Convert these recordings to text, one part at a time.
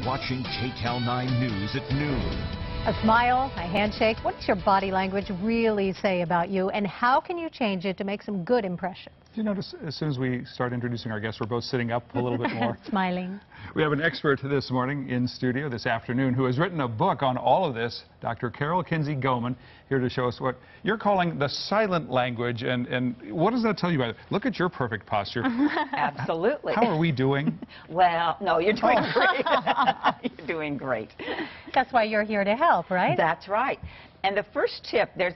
watching KCAL9 News at noon. A smile, a handshake, what does your body language really say about you, and how can you change it to make some good impressions? Do you notice as soon as we start introducing our guests, we're both sitting up a little bit more? Smiling. We have an expert this morning in studio this afternoon who has written a book on all of this, Dr. Kinsey Goman, here to show us what you're calling the silent language. And what does that tell you about it? Look at your perfect posture. Absolutely. How are we doing? Well, no, you're doing great. You're doing great. That's why you're here to help, right? That's right. And the first tip, there's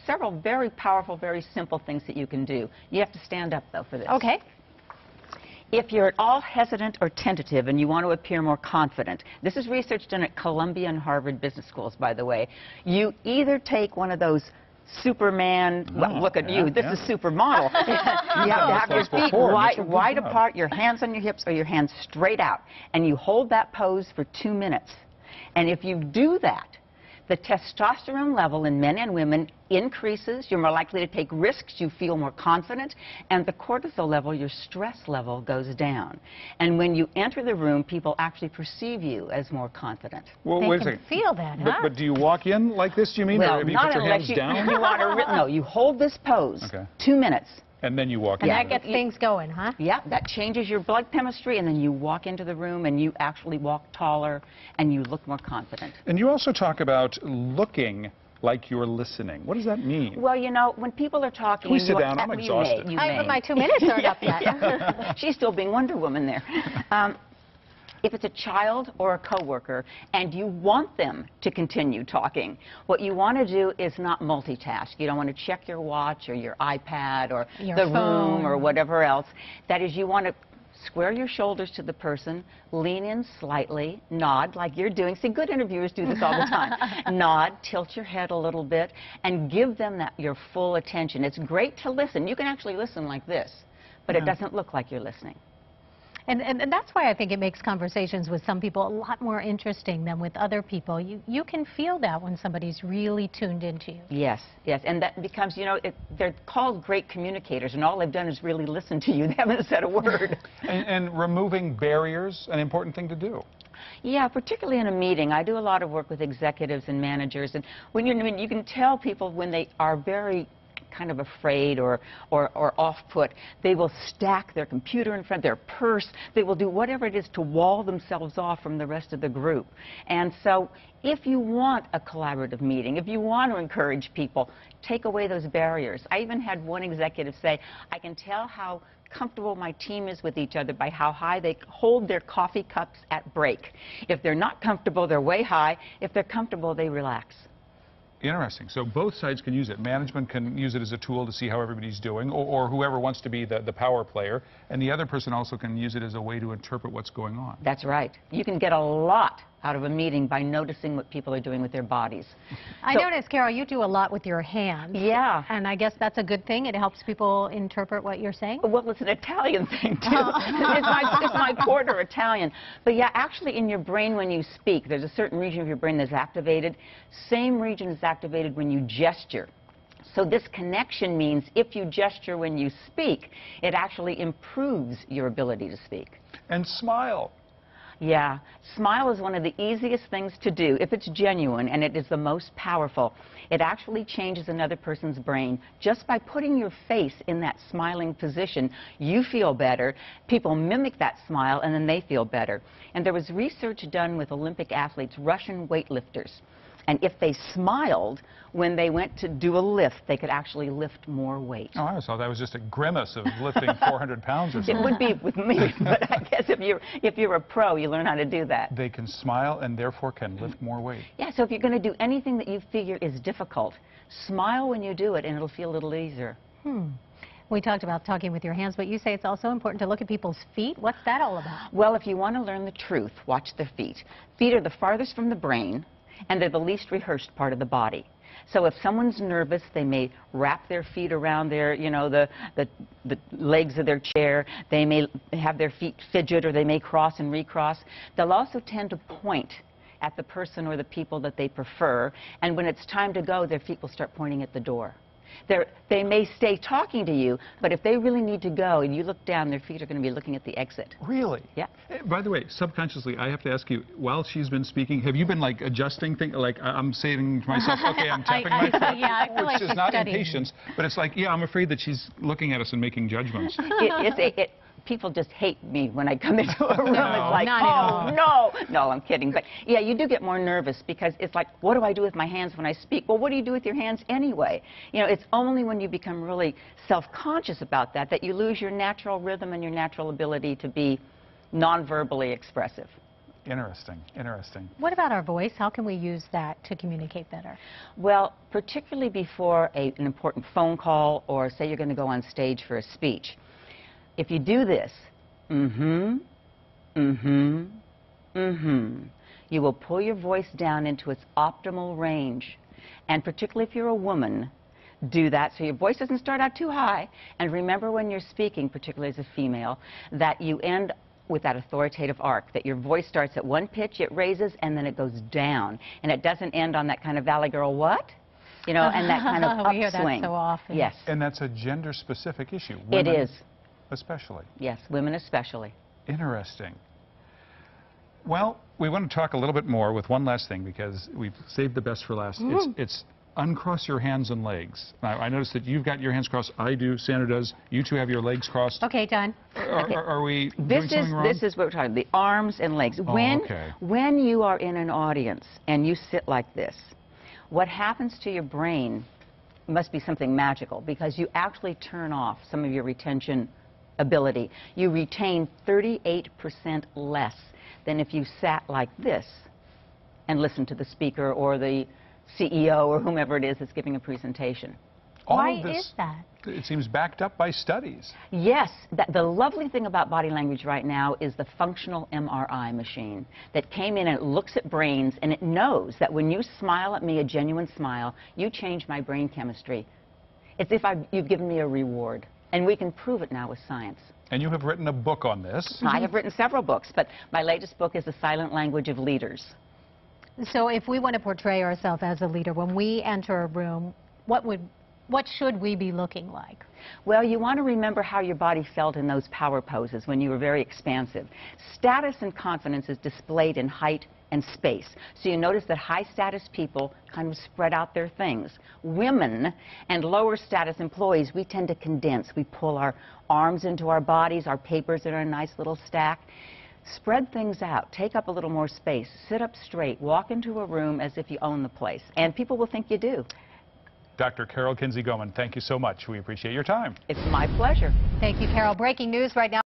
several very powerful, very simple things that you can do. You have to stand up, though, for this. Okay. If you're at all hesitant or tentative and you want to appear more confident, this is research done at Columbia and Harvard Business Schools, by the way, you either take one of those Superman, well, look at you, this is supermodel. You have to have your feet wide apart, your hands on your hips or your hands straight out, and you hold that pose for 2 minutes. And if you do that, the testosterone level in men and women increases, you're more likely to take risks, you feel more confident, and the cortisol level, your stress level, goes down. And when you enter the room, people actually perceive you as more confident. Well, They wait a can second. feel that, huh? But do you walk in like this, do you mean? Well, or you not put your unless hands you, down? you want to, no, you hold this pose, 2 minutes. And then you walk And in. that gets things going, huh? Yeah, that changes your blood chemistry, and then you walk into the room and you actually walk taller and you look more confident. And you also talk about looking like you're listening. What does that mean? Well, you know, when people are talking... Can we sit down? I'm exhausted. But my 2 minutes aren't up yet. She's still being Wonder Woman there. If it's a child or a coworker and you want them to continue talking, what you want to do is not multitask. You don't want to check your watch or your iPad or Your the phone. room or whatever else. That is, you want to square your shoulders to the person, lean in slightly, nod like you're doing. See, good interviewers do this all the time. Nod, tilt your head a little bit, and give them your full attention. It's great to listen. You can actually listen like this, but it doesn't look like you're listening. And that's why I think it makes conversations with some people a lot more interesting than with other people. You can feel that when somebody's really tuned into you. Yes, yes, and that becomes, you know, they're called great communicators, and all they've done is really listen to you. They haven't said a word. And removing barriers, an important thing to do. Yeah, particularly in a meeting. I do a lot of work with executives and managers, and when you can tell people when they are very kind of afraid or off-put, they will stack their computer in front, their purse, they will do whatever it is to wall themselves off from the rest of the group. And so if you want a collaborative meeting, if you want to encourage people, take away those barriers. I even had one executive say, I can tell how comfortable my team is with each other by how high they hold their coffee cups at break. If they're not comfortable, they're way high. If they're comfortable, they relax. Interesting. So both sides can use it. Management can use it as a tool to see how everybody's doing, or whoever wants to be the power player. And the other person also can use it as a way to interpret what's going on. That's right. You can get a lot out of a meeting by noticing what people are doing with their bodies. I notice, Carol, you do a lot with your hands. Yeah. And I guess that's a good thing. It helps people interpret what you're saying. Well, it's an Italian thing, too. It's my quarter Italian. But yeah, actually in your brain when you speak, there's a certain region of your brain that's activated. Same region is activated when you gesture. So this connection means if you gesture when you speak, it actually improves your ability to speak. And smile. Yeah, smile is one of the easiest things to do if it's genuine, and it is the most powerful. It actually changes another person's brain. Just by putting your face in that smiling position, you feel better. People mimic that smile, and then they feel better. And there was research done with Olympic athletes, Russian weightlifters. And if they smiled when they went to do a lift, they could actually lift more weight. Oh, I saw that was just a grimace of lifting 400 pounds or something. It would be with me, but I guess if you're a pro, you learn how to do that. They can smile and therefore can lift more weight. Yeah, so if you're going to do anything that you figure is difficult, smile when you do it and it'll feel a little easier. We talked about talking with your hands, but you say it's also important to look at people's feet. What's that all about? Well, if you want to learn the truth, watch their feet. Feet are the farthest from the brain, and they're the least rehearsed part of the body. So if someone's nervous, they may wrap their feet around their, you know, the legs of their chair. They may have their feet fidget, or they may cross and recross. They'll also tend to point at the person or the people that they prefer, and when it's time to go, their feet will start pointing at the door. They may stay talking to you, but if they really need to go and you look down, their feet are going to be looking at the exit. Really? Yeah. By the way, subconsciously, I have to ask you, while she's been speaking, have you been like adjusting things? Like I'm saying to myself, okay, I'm tapping my foot, yeah, I feel like which is she's not studying. impatience, but it's like, yeah, I'm afraid that she's looking at us and making judgments. People just hate me when I come into a room. No, it's like, not at all. oh, no. No, I'm kidding. But, yeah, you do get more nervous because it's like, what do I do with my hands when I speak? Well, what do you do with your hands anyway? You know, it's only when you become really self-conscious about that that you lose your natural rhythm and your natural ability to be non-verbally expressive. Interesting, interesting. What about our voice? How can we use that to communicate better? Well, particularly before an important phone call or say you're going to go on stage for a speech. If you do this, you will pull your voice down into its optimal range. And particularly if you're a woman, do that so your voice doesn't start out too high. And remember when you're speaking, particularly as a female, that you end with that authoritative arc, that your voice starts at one pitch, it raises, and then it goes down. And it doesn't end on that kind of Valley Girl, what? You know, and that kind of upswing. We hear that so often. Yes. And that's a gender-specific issue. It Women is. Especially. Yes, women especially. Interesting. Well, we want to talk a little bit more with one last thing because we've saved the best for last. It's uncross your hands and legs. Now, I noticed that you've got your hands crossed. I do. Sandra does. You two have your legs crossed. Okay, done. Are we doing something wrong? This is what we're talking about, the arms and legs. When you are in an audience and you sit like this, what happens to your brain must be something magical because you actually turn off some of your retention ability. You retain 38% less than if you sat like this and listened to the speaker or the CEO or whomever it is that's giving a presentation. Why is that? It seems backed up by studies. Yes. The lovely thing about body language right now is the functional MRI machine that came in and it looks at brains and it knows that when you smile at me, a genuine smile, you change my brain chemistry. It's if you've given me a reward. And we can prove it now with science. And you have written a book on this. I have written several books, but my latest book is The Silent Language of Leaders. So if we want to portray ourselves as a leader, when we enter a room, what should we be looking like? Well, you want to remember how your body felt in those power poses when you were very expansive. Status and confidence is displayed in height and space. So you notice that high status people kind of spread out their things. Women and lower status employees, we tend to condense. We pull our arms into our bodies, our papers in a nice little stack. Spread things out. Take up a little more space. Sit up straight. Walk into a room as if you own the place. And people will think you do. Dr. Kinsey Goman, thank you so much. We appreciate your time. It's my pleasure. Thank you, Carol. Breaking news right now.